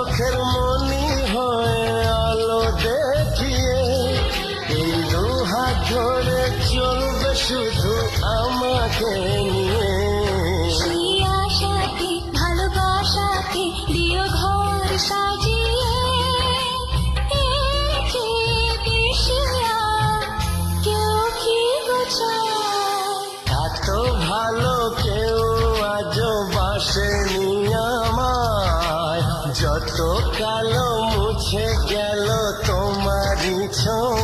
চোখের মনি হয়ে আলো দেখিয়ে এই দুহাত ধরে চলবে শুধু আমাকে নিয়ে। সেই আশাতে ভালোবাসাকে দিও ঘর সাজিয়ে, এর চেয়ে বেশি আর কেউ কি গোছায়। এত ভালো কেউ আজও বাসেনি আমায়, যত কালো মুছে গেল তোমারই ছোঁয়া।